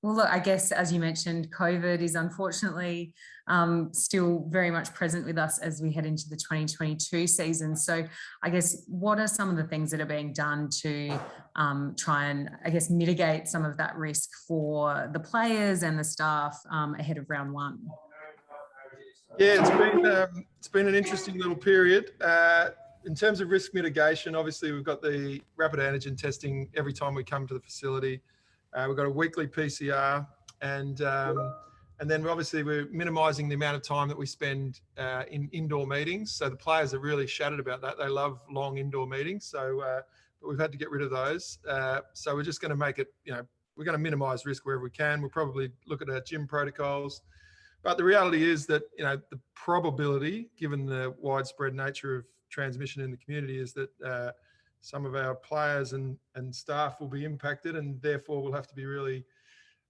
Well, look, I guess, as you mentioned, COVID is unfortunately still very much present with us as we head into the 2022 season. So I guess, what are some of the things that are being done to try and, I guess, mitigate some of that risk for the players and the staff ahead of round one? Yeah, it's been an interesting little period. In terms of risk mitigation, obviously we've got the rapid antigen testing every time we come to the facility. We've got a weekly PCR, and then obviously we're minimising the amount of time that we spend in indoor meetings. So the players are really shattered about that. They love long indoor meetings, so but we've had to get rid of those. So we're just going to make it, we're going to minimise risk wherever we can. We'll probably look at our gym protocols, but the reality is that the probability, given the widespread nature of transmission in the community, is that some of our players and staff will be impacted, and therefore we'll have to be really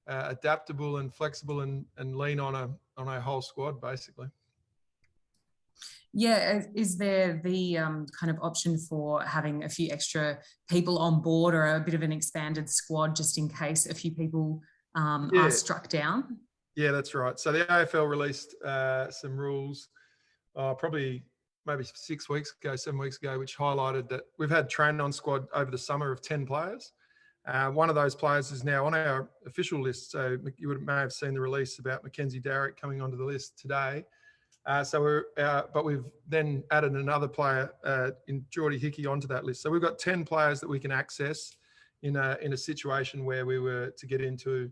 adaptable and flexible and lean on a whole squad, basically. Yeah, is there the kind of option for having a few extra people on board, or a bit of an expanded squad, just in case a few people are struck down? Yeah, that's right. So the AFL released some rules probably maybe 7 weeks ago, which highlighted that we've had train on squad over the summer of 10 players. One of those players is now on our official list. So you may have seen the release about Mackenzie Darrick coming onto the list today. But we've then added another player in Geordie Hickey onto that list. So we've got 10 players that we can access in a situation where we were to get into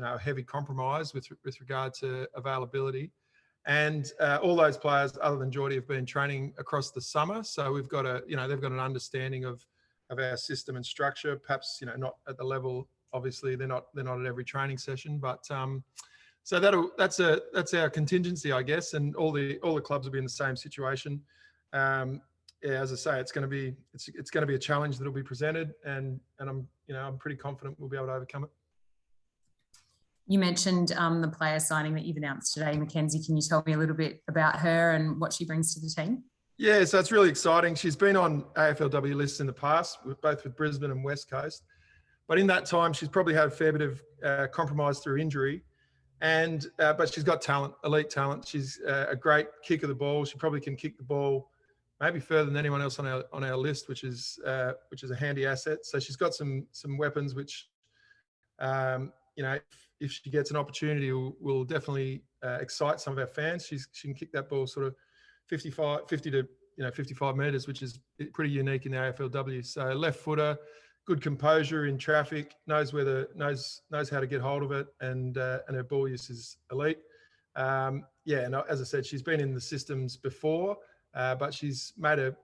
a heavy compromise with regard to availability. And all those players, other than Geordie, have been training across the summer. So we've got they've got an understanding of our system and structure. Perhaps not at the level. Obviously, they're not at every training session, but so that's our contingency, I guess. And all the clubs will be in the same situation. As I say, it's going to be a challenge that will be presented, and I'm pretty confident we'll be able to overcome it. You mentioned the player signing that you've announced today, Mackenzie. Can you tell me a little bit about her and what she brings to the team? Yeah, so it's really exciting. She's been on AFLW lists in the past, both with Brisbane and West Coast. But in that time, she's probably had a fair bit of compromise through injury. But she's got talent, elite talent. She's a great kick of the ball. She probably can kick the ball maybe further than anyone else on our list, which is a handy asset. So she's got some weapons which, if she gets an opportunity, will definitely excite some of our fans. She can kick that ball sort of 50 to 55 metres, which is pretty unique in the AFLW. So left footer, good composure in traffic, knows how to get hold of it, and her ball use is elite. And as I said, she's been in the systems before, but she's made a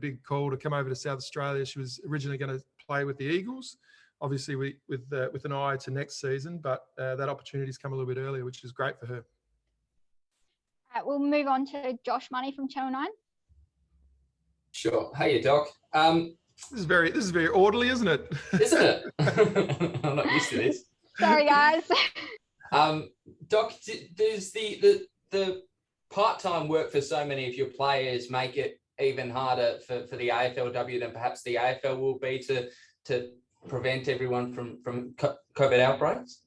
big call to come over to South Australia. She was originally going to play with the Eagles, obviously with an eye to next season, but that opportunity's come a little bit earlier, which is great for her. We'll move on to Josh Money from Channel 9. Sure. Hey, Doc. This is very orderly, isn't it? Isn't it? I'm not used to this. Sorry, guys. Doc, does the part-time work for so many of your players make it even harder for the AFLW than perhaps the AFL will be to prevent everyone from COVID outbreaks?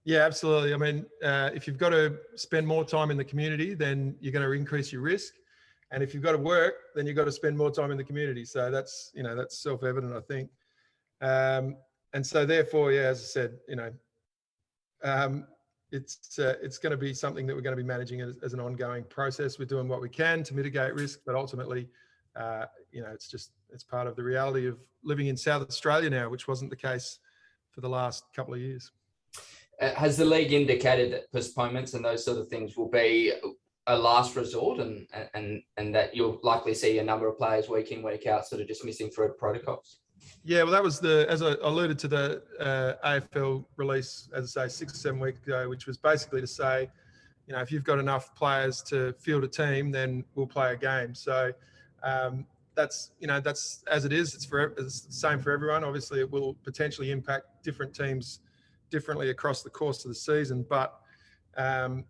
Yeah, absolutely. I mean, if you've got to spend more time in the community, then you're going to increase your risk. And if you've got to work, then you've got to spend more time in the community. So that's self-evident, I think. And so therefore, yeah, as I said, it's going to be something that we're going to be managing as an ongoing process. We're doing what we can to mitigate risk, but ultimately, it's part of the reality of living in South Australia now, which wasn't the case for the last couple of years. Has the league indicated that postponements and those sort of things will be a last resort, and that you'll likely see a number of players week in, week out sort of just missing through protocols? Yeah, well, that was as I alluded to, the AFL release, as I say, 6 or 7 weeks ago, which was basically to say, if you've got enough players to field a team, then we'll play a game. So that's as it is. It's the same for everyone. Obviously, it will potentially impact different teams differently across the course of the season, but I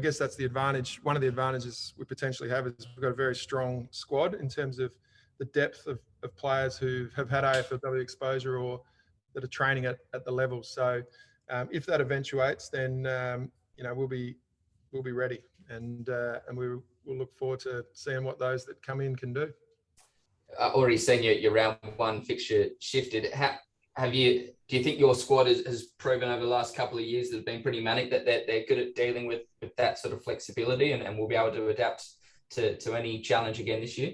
guess that's the advantage. One of the advantages we potentially have is we've got a very strong squad in terms of the depth of players who have had AFLW exposure or that are training at the level. So if that eventuates, then we'll be ready, and we'll look forward to seeing what those that come in can do. Already seen your round one fixture shifted. Do you think your squad has proven over the last couple of years that have been pretty manic that they're good at dealing with that sort of flexibility and will be able to adapt to any challenge again this year?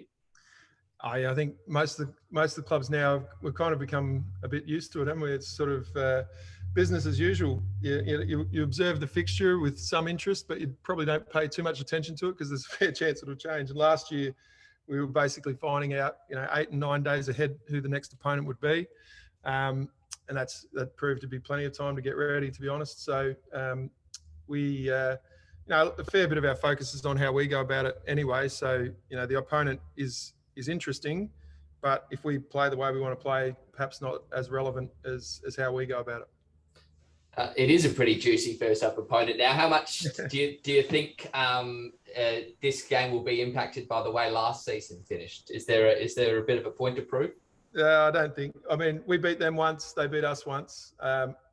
I think most of the clubs now, we've kind of become a bit used to it, haven't we? It's sort of business as usual. You observe the fixture with some interest, but you probably don't pay too much attention to it because there's a fair chance it'll change. And last year, we were basically finding out, 8 and 9 days ahead who the next opponent would be, and that proved to be plenty of time to get ready, to be honest. So we, a fair bit of our focus is on how we go about it anyway. So the opponent is interesting, but if we play the way we want to play, perhaps not as relevant as how we go about it. It is a pretty juicy first up opponent. Now, how much do you think this game will be impacted by the way last season finished? Is there a bit of a point to prove? I don't think. I mean, we beat them once; they beat us once.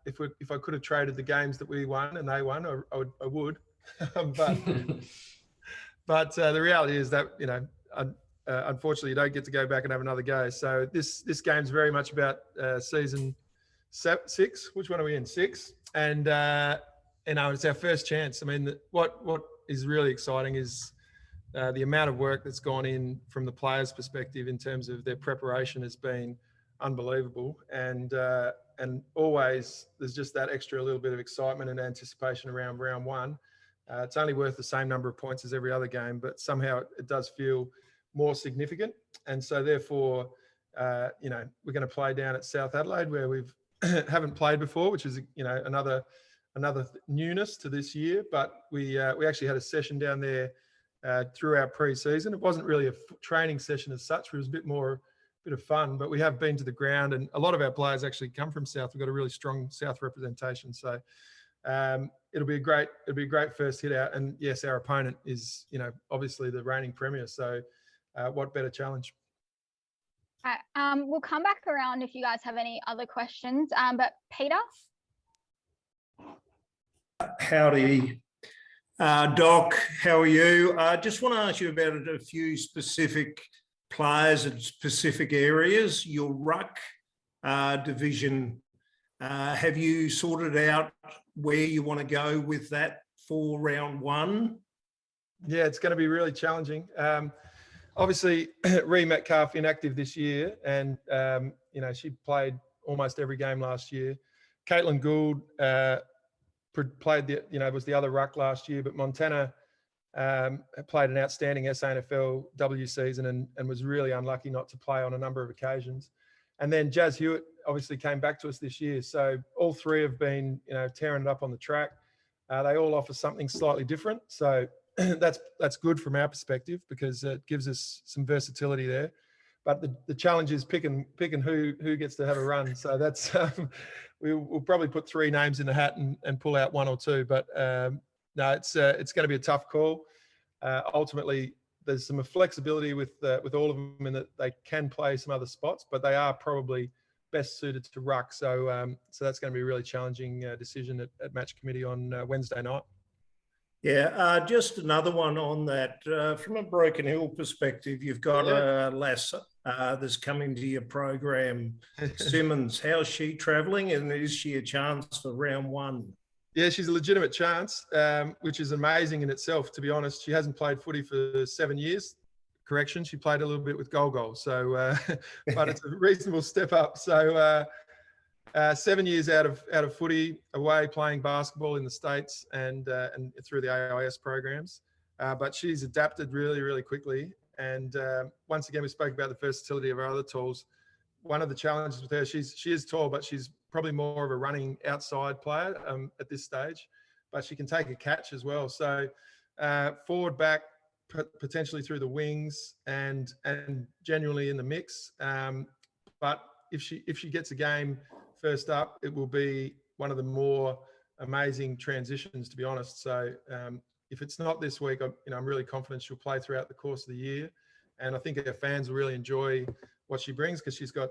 If I could have traded the games that we won and they won, I would. but the reality is that unfortunately, you don't get to go back and have another go. So this game's very much about season 6. Which one are we in? 6. And it's our first chance. I mean, what is really exciting is the amount of work that's gone in from the players' perspective in terms of their preparation has been unbelievable. And always there's just that extra little bit of excitement and anticipation around round one. It's only worth the same number of points as every other game, but somehow it does feel more significant. And so therefore, we're going to play down at South Adelaide where we've haven't played before, which is another newness to this year. But we actually had a session down there through our pre-season. It wasn't really a training session as such. It was a bit of fun, but we have been to the ground, and a lot of our players actually come from South. We've got a really strong South representation, so it'll be a great first hit out. And yes, our opponent is obviously the reigning premier. So what better challenge? We'll come back around if you guys have any other questions. But Peter? Howdy. Doc, how are you? I just want to ask you about a few specific players in specific areas. Your ruck division, have you sorted out where you want to go with that for round one? Yeah, it's going to be really challenging. Obviously, Ree Metcalf inactive this year, and she played almost every game last year. Caitlin Gould played was the other ruck last year, but Montana played an outstanding SANFLW season and was really unlucky not to play on a number of occasions. And then Jazz Hewitt obviously came back to us this year. So all three have been tearing it up on the track. They all offer something slightly different. So that's good from our perspective because it gives us some versatility there. But the challenge is picking who gets to have a run. So that's we'll probably put 3 names in the hat and pull out 1 or 2. But no, it's going to be a tough call. Ultimately, there's some flexibility with all of them in that they can play some other spots, but they are probably best suited to ruck. So that's going to be a really challenging decision at match committee on Wednesday night. Yeah, just another one on that. From a Broken Hill perspective, you've got a lass that's coming to your program, Simmons. How's she travelling, and is she a chance for round one? Yeah, she's a legitimate chance, which is amazing in itself, to be honest. She hasn't played footy for 7 years. Correction, she played a little bit with Goal. So, but it's a reasonable step up. So 7 years out of footy, away playing basketball in the States and through the AIS programs. But she's adapted really, really quickly. And once again, we spoke about the versatility of our other tools. One of the challenges with her, she is tall, but she's probably more of a running outside player at this stage. But she can take a catch as well. So forward, back, potentially through the wings, and genuinely in the mix. But if she gets a game first up, it will be one of the more amazing transitions, to be honest. So if it's not this week, I'm really confident she'll play throughout the course of the year. And I think our fans will really enjoy what she brings, because she's got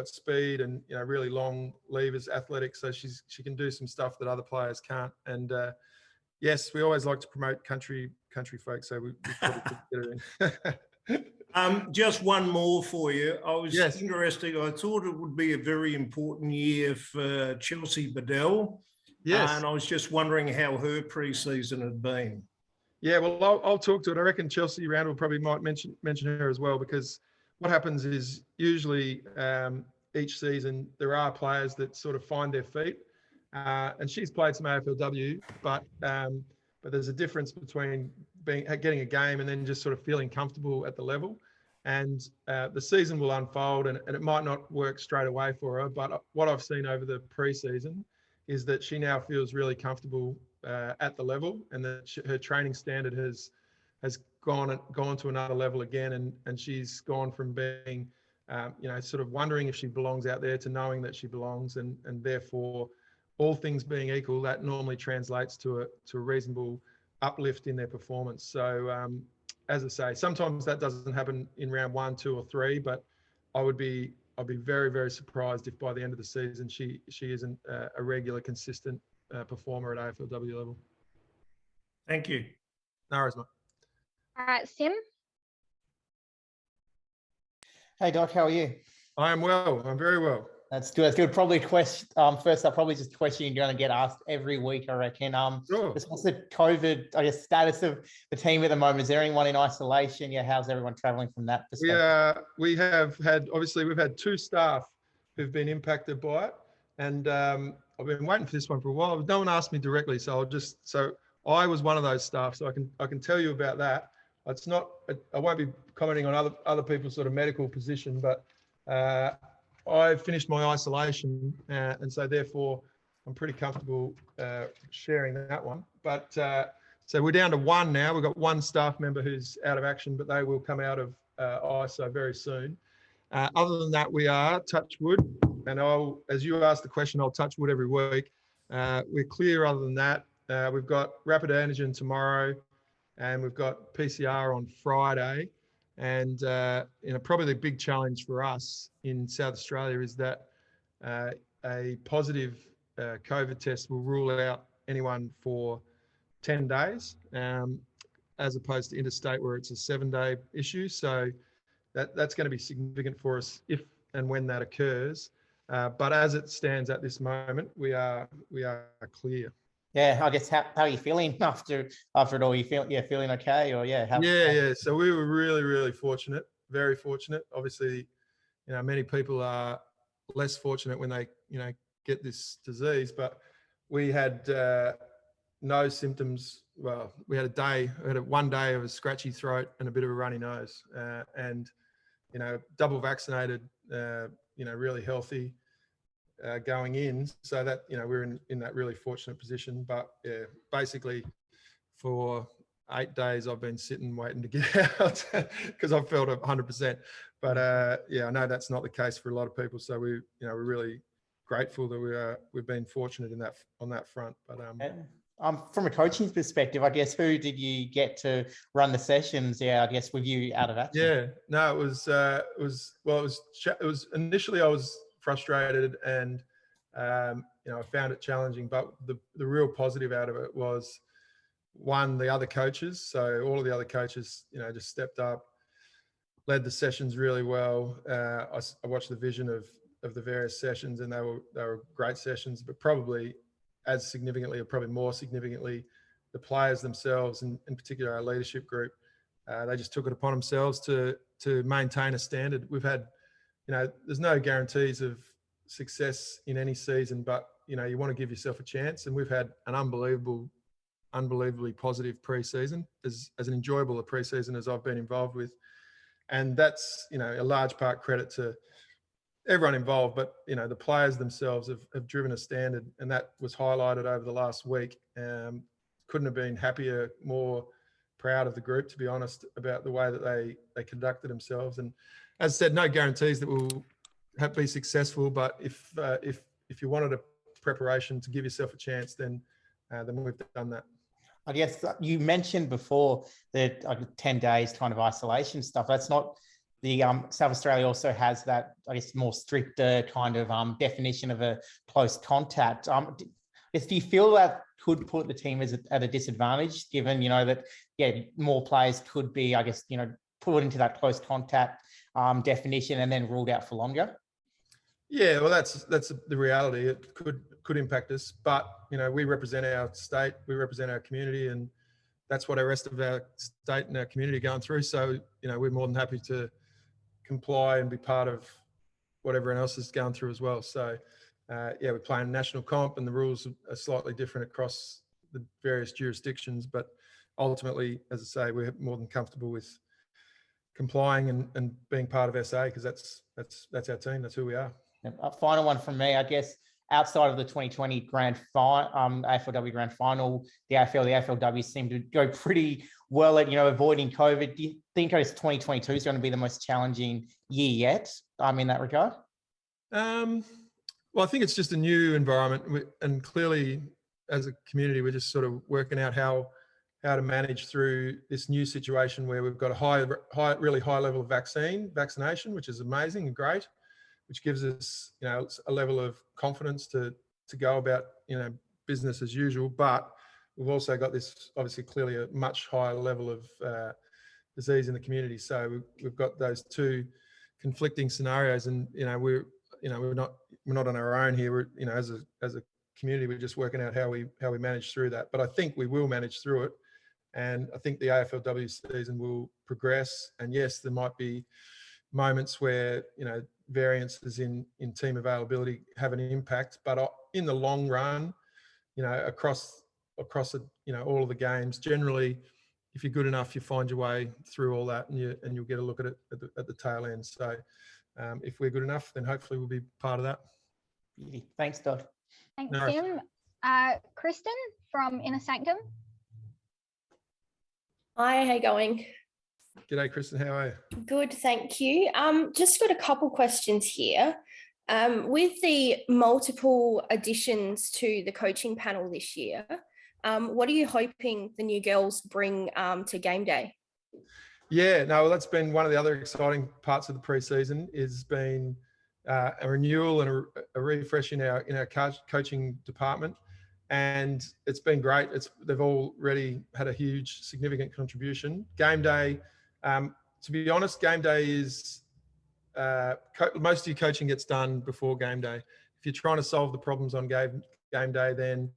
speed and really long levers, athletic, so she can do some stuff that other players can't. And yes, we always like to promote country folks, so we probably could get her in. Just one more for you. I was Yes. interested. I thought it would be a very important year for Chelsea Randall. Yes. And I was just wondering how her pre-season had been. Yeah, well, I'll talk to it. I reckon Chelsea Randall probably might mention her as well, because what happens is usually each season there are players that sort of find their feet, and she's played some AFLW, but there's a difference between getting a game and then just sort of feeling comfortable at the level. And the season will unfold, and it might not work straight away for her. But what I've seen over the pre-season is that she now feels really comfortable at the level, and that her training standard has gone to another level again, and she's gone from being sort of wondering if she belongs out there to knowing that she belongs, and therefore, all things being equal, that normally translates to a reasonable uplift in their performance. So as I say, sometimes that doesn't happen in round 1, 2, or 3, but I'd be very, very surprised if by the end of the season she isn't a regular, consistent performer at AFLW level. Thank you. No worries, mate. All right, Sim. Hey Doc, how are you? I am well. I'm very well. That's good. That's good. Probably first up, probably just a question you're going to get asked every week, I reckon. Sure. What's the COVID, I guess, status of the team at the moment? Is there anyone in isolation? Yeah, how's everyone traveling from that perspective? We've had 2 staff who've been impacted by it, and I've been waiting for this one for a while. No one asked me directly, so I was one of those staff, so I can tell you about that. It's not. I won't be commenting on other people's sort of medical position, but I finished my isolation, and so therefore I'm pretty comfortable sharing that one. But so we're down to 1 now. We've got 1 staff member who's out of action, but they will come out of ISO very soon. Other than that, we are, touch wood, and as you asked the question, I'll touch wood every week. We're clear. Other than that, we've got rapid antigen tomorrow, and we've got PCR on Friday. And probably the big challenge for us in South Australia is that a positive COVID test will rule out anyone for 10 days, as opposed to interstate where it's a 7-day issue. So that's going to be significant for us if and when that occurs. But as it stands at this moment, we are clear. Yeah, I guess how are you feeling after it all? You feeling okay, or yeah. So we were really, really fortunate, very fortunate. Obviously, many people are less fortunate when they get this disease, but we had no symptoms. Well, we had 1 day of a scratchy throat and a bit of a runny nose, and double vaccinated, really healthy. Going in, so that we're in that really fortunate position. But yeah, basically for 8 days I've been sitting waiting to get out because I felt 100%. But I know that's not the case for a lot of people. So we're really grateful that we've been fortunate on that front. But from a coaching perspective, I guess who did you get to run the sessions? Yeah, I guess with you out of action. Yeah, no, it was initially I was frustrated, and I found it challenging, but the real positive out of it was, one, the other coaches. So all of the other coaches just stepped up, led the sessions really well. I watched the vision of the various sessions, and they were great sessions, but probably as significantly, or probably more significantly, the players themselves, and in particular our leadership group, they just took it upon themselves to maintain a standard. We've had there's no guarantees of success in any season, but you want to give yourself a chance. And we've had an unbelievably positive pre-season, as an enjoyable a pre-season as I've been involved with. And that's, a large part credit to everyone involved, but, the players themselves have driven a standard, and that was highlighted over the last week. Couldn't have been happier, more proud of the group, to be honest, about the way that they conducted themselves. And as I said, no guarantees that we'll be successful, but if you wanted a preparation to give yourself a chance, then we've done that. I guess you mentioned before that 10 days kind of isolation stuff. That's not the South Australia also has that, I guess, more stricter kind of definition of a close contact. Do you feel that could put the team at a disadvantage, given, you know, that, yeah, more players could be, I guess, you know, put into that close contact definition and then ruled out for longer? Yeah, well, that's the reality. It could impact us, but you know, we represent our state, we represent our community, and that's what the rest of our state and our community are going through. So, you know, we're more than happy to comply and be part of what everyone else is going through as well. So, yeah, we play in national comp, and the rules are slightly different across the various jurisdictions. But ultimately, as I say, we're more than comfortable with complying and being part of SA, because that's our team. That's who we are. A final one from me, I guess, outside of the 2020 AFLW Grand Final, the AFL, the AFLW seem to go pretty well at, you know, avoiding COVID. Do you think 2022 is going to be the most challenging year yet in that regard? Well, I think it's just a new environment, and clearly, as a community, we're just sort of working out how to manage through this new situation where we've got a really high level of vaccination, which is amazing and great, which gives us, you know, a level of confidence to go about, you know, business as usual. But we've also got this, obviously, clearly a much higher level of disease in the community. So we've got those two conflicting scenarios, and you know, we're not on our own here. We're, you know, as a community, we're just working out how we manage through that. But I think we will manage through it, and I think the AFLW season will progress. And yes, there might be moments where, you know, variances in team availability have an impact, but in the long run, you know, across you know, all of the games, generally, if you're good enough, you find your way through all that, and you'll get a look at it at the tail end. So if we're good enough, then hopefully we'll be part of that. Thanks, Todd. Thanks, No. Tim. Kristen from Inner Sanctum. Hi, how you going? G'day, Kristen. How are you? Good, thank you. Just got a couple questions here. With the multiple additions to the coaching panel this year, what are you hoping the new girls bring to game day? Yeah, no, well, that's been one of the other exciting parts of the preseason. Is been a renewal and a refresh in our coaching department, and it's been great. They've already had a huge, significant contribution. Game day, to be honest, game day is most of your coaching gets done before game day. If you're trying to solve the problems on game day, then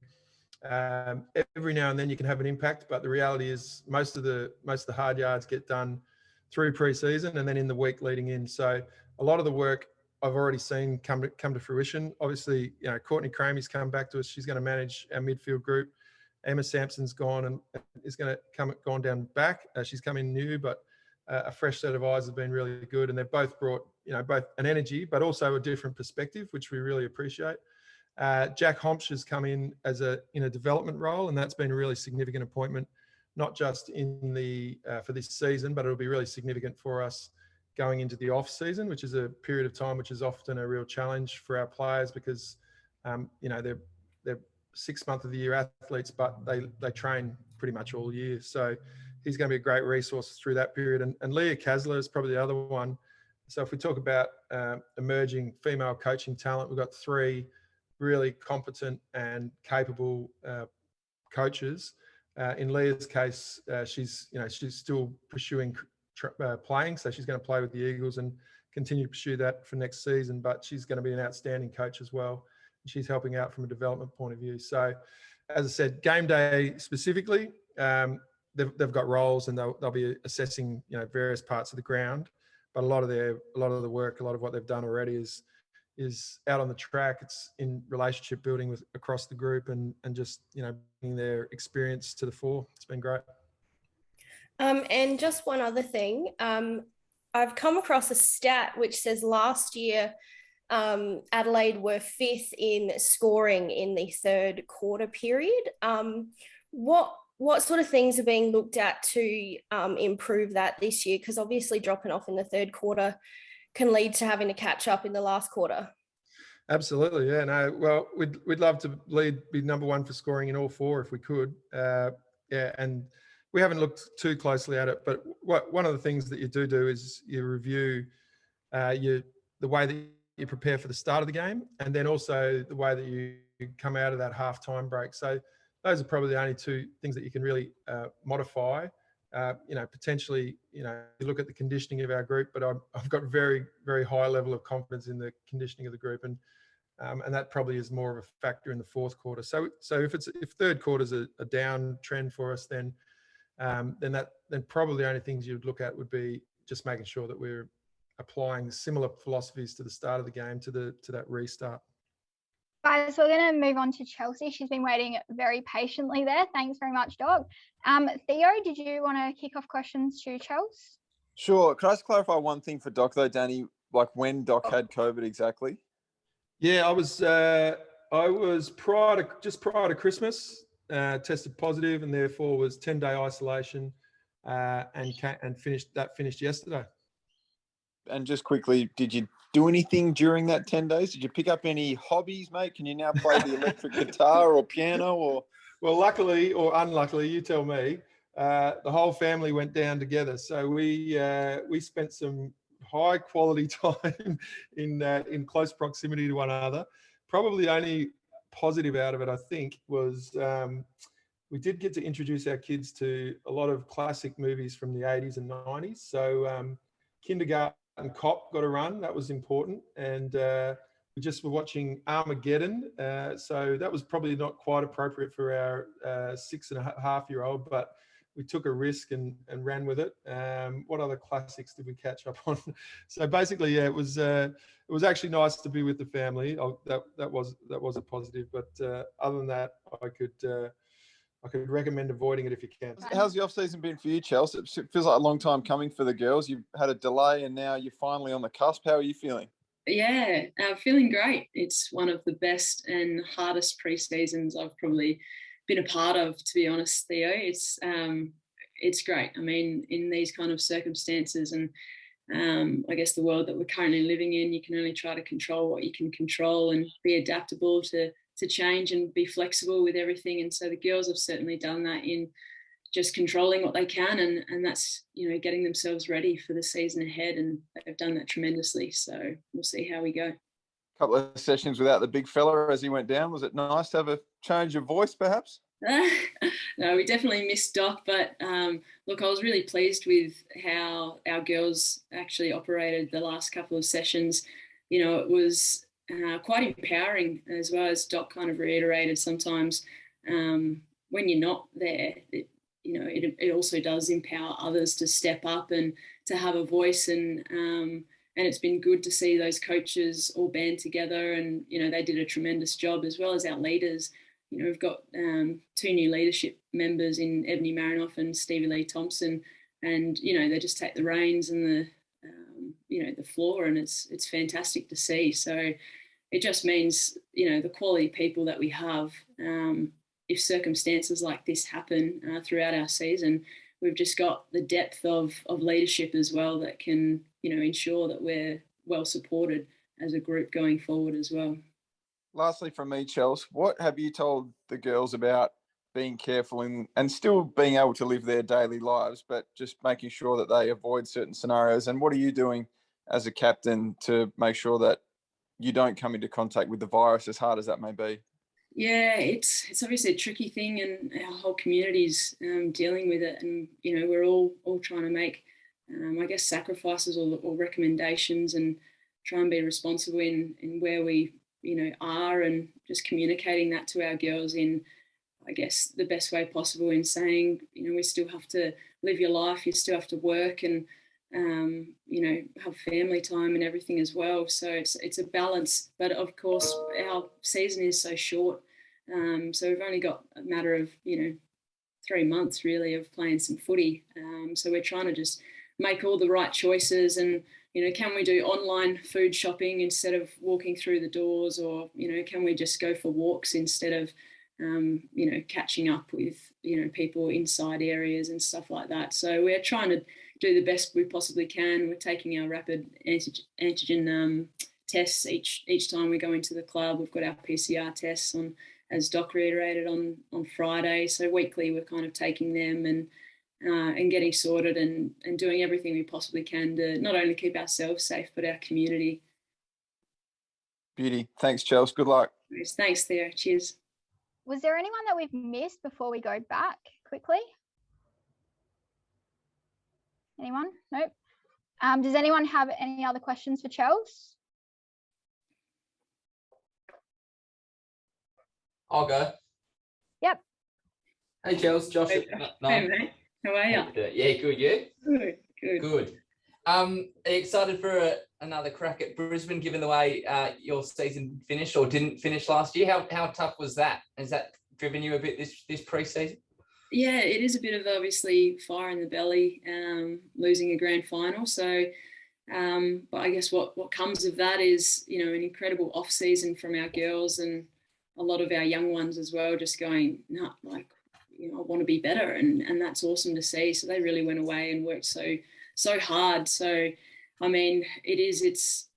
every now and then you can have an impact. But the reality is most of the hard yards get done through pre-season and then in the week leading in. So a lot of the work I've already seen come to fruition. Obviously, you know, Courtney Cramey's come back to us. She's going to manage our midfield group. Emma Sampson's gone and is gone down back. She's come in new, but a fresh set of eyes have been really good, and they've both brought, you know, both an energy but also a different perspective, which we really appreciate. Jack Homsch has come in in a development role, and that's been a really significant appointment, not just in the for this season, but it'll be really significant for us going into the off season, which is a period of time which is often a real challenge for our players, because you know, they're 6 months of the year athletes, but they train pretty much all year. So he's going to be a great resource through that period. And Leah Kasler is probably the other one. So if we talk about emerging female coaching talent, we've got 3 really competent and capable coaches. In Leah's case, she's still pursuing playing, so she's going to play with the Eagles and continue to pursue that for next season. But she's going to be an outstanding coach as well. She's helping out from a development point of view. So, as I said, game day specifically, they've got roles, and they'll be assessing, you know, various parts of the ground. But a lot of the work, a lot of what they've done already is out on the track. It's in relationship building with across the group, and just, you know, bringing their experience to the fore. It's been great. And just one other thing, I've come across a stat which says last year Adelaide were 5th in scoring in the third quarter period. What sort of things are being looked at to improve that this year? Because obviously dropping off in the third quarter can lead to having to catch up in the last quarter. Absolutely, yeah. No, well, we'd love to be number 1 for scoring in all 4 if we could. Yeah, and we haven't looked too closely at it, but one of the things that you do is you review the way that you prepare for the start of the game, and then also the way that you come out of that half-time break. So those are probably the only two things that you can really modify. Potentially, you look at the conditioning of our group, but I've got very, very high level of confidence in the conditioning of the group, and that probably is more of a factor in the fourth quarter. So if third quarter's a down trend for us, then probably the only things you'd look at would be just making sure that we're applying similar philosophies to the start of the game to that restart. Guys, we're going to move on to Chelsea. She's been waiting very patiently there. Thanks very much, Doc. Theo, did you want to kick off questions to Chelsea? Sure. Could I just clarify one thing for Doc though, Danny? Like when Doc had COVID exactly? Yeah, I was prior to Christmas, tested positive, and therefore was 10-day isolation, and finished yesterday. And just quickly, did you do anything during that 10 days? Did you pick up any hobbies, mate? Can you now play the electric guitar or piano or? Well, luckily or unluckily, you tell me, the whole family went down together. So we spent some high quality time in close proximity to one another. Probably the only positive out of it, I think, was we did get to introduce our kids to a lot of classic movies from the 80s and 90s. So Kindergarten Cop got a run. That was important. And we just were watching Armageddon. So that was probably not quite appropriate for our 6.5-year-old, but we took a risk and ran with it. What other classics did we catch up on? So basically, yeah, it was actually nice to be with the family. That was a positive. But other than that, I could recommend avoiding it if you can. How's the off season been for you, Chelsea? It feels like a long time coming for the girls. You've had a delay and now you're finally on the cusp. How are you feeling? Yeah, feeling great. It's one of the best and hardest pre-seasons I've probably been a part of, to be honest, Theo. It's great. I mean, in these kind of circumstances and I guess the world that we're currently living in, you can only try to control what you can control and be adaptable to change and be flexible with everything. And so the girls have certainly done that in just controlling what they can, and that's, getting themselves ready for the season ahead, and they've done that tremendously. So we'll see how we go. A couple of sessions without the big fella as he went down. Was it nice to have a change of voice perhaps? No, we definitely missed Doc, but look, I was really pleased with how our girls actually operated the last couple of sessions. It was quite empowering, as well as Doc kind of reiterated. Sometimes when you're not there, it also does empower others to step up and to have a voice, and it's been good to see those coaches all band together, and they did a tremendous job, as well as our leaders. We've got 2 new leadership members in Ebony Marinoff and Stevie Lee Thompson, and they just take the reins and the floor, and it's fantastic to see. So it just means the quality people that we have. If circumstances like this happen throughout our season, we've just got the depth of leadership as well that can ensure that we're well supported as a group going forward as well. Lastly from me, Chelsea, what have you told the girls about being careful and still being able to live their daily lives, but just making sure that they avoid certain scenarios? And what are you doing as a captain to make sure that you don't come into contact with the virus, as hard as that may be? Yeah, it's obviously a tricky thing, and our whole community's dealing with it. And, we're all trying to make, I guess, sacrifices or recommendations, and try and be responsible in where we, are, and just communicating that to our girls in, I guess, the best way possible, in saying, we still have to live your life, you still have to work, and, have family time and everything as well. So it's a balance, but of course our season is so short. So we've only got a matter of, 3 months really of playing some footy. So we're trying to just make all the right choices, and, can we do online food shopping instead of walking through the doors, or, can we just go for walks instead of, catching up with, people inside areas and stuff like that. So we're trying to do the best we possibly can. We're taking our rapid antigen tests each time we go into the club. We've got our PCR tests on, as Doc reiterated, on Friday. So weekly we're kind of taking them, and and getting sorted and doing everything we possibly can to not only keep ourselves safe, but our community. Beauty. Thanks, Chelsea. Good luck. Thanks, Theo. Cheers. Was there anyone that we've missed before we go back quickly? Anyone? Nope. Does anyone have any other questions for Chelsea? I'll go. Yep. Hey, Chelsea, Josh. Hey, mate. How are you? Yeah, good. You? Good. Good. Are you excited for another crack at Brisbane, given the way your season finished or didn't finish last year? How tough was that? Has that driven you a bit this pre-season? Yeah, it is a bit of obviously fire in the belly, losing a grand final. So, but I guess what comes of that is, you know, an incredible off season from our girls and a lot of our young ones as well, just going, no, like, you know, I want to be better. And that's awesome to see. So they really went away and worked so hard. So, I mean, it's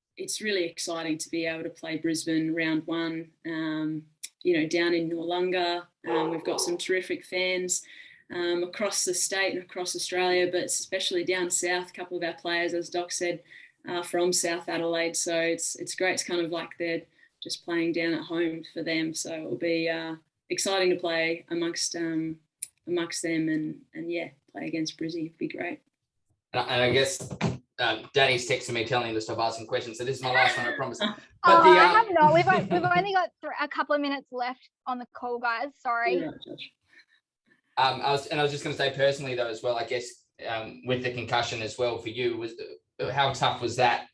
really exciting to be able to play Brisbane round one, you know, down in Noarlunga. We've got some terrific fans across the state and across Australia, but especially down south. A couple of our players, as Doc said, from South Adelaide. So it's great. It's kind of like they're just playing down at home for them. So it'll be exciting to play amongst them and yeah, play against Brizzy. It'd be great. And I guess Danny's texting me telling him to stop asking questions. So this is my last one, I promise. But I have not. We've only got a couple of minutes left on the call, guys. Sorry. Yeah, I was just going to say personally though as well. I guess with the concussion as well for you, how tough was that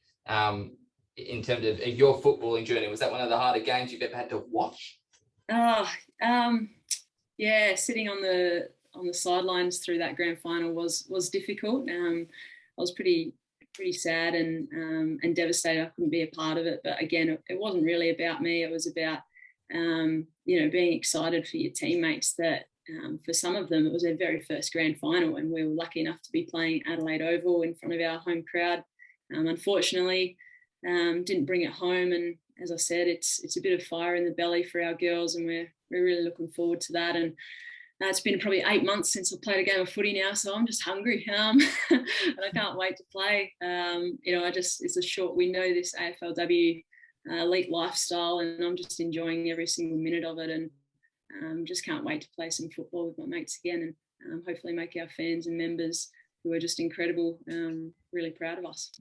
in terms of your footballing journey? Was that one of the harder games you've ever had to watch? Yeah, sitting on the sidelines through that grand final was difficult. I was pretty sad and devastated I couldn't be a part of it. But again, it wasn't really about me. It was about you know, being excited for your teammates that for some of them it was their very first grand final, and we were lucky enough to be playing Adelaide Oval in front of our home crowd. Unfortunately, didn't bring it home, and as I said, it's a bit of fire in the belly for our girls, and we're really looking forward to that. And it's been probably 8 months since I played a game of footy now, so I'm just hungry, and I can't wait to play. You know, it's a short window, this AFLW elite lifestyle, and I'm just enjoying every single minute of it, and just can't wait to play some football with my mates again, and hopefully make our fans and members who are just incredible really proud of us.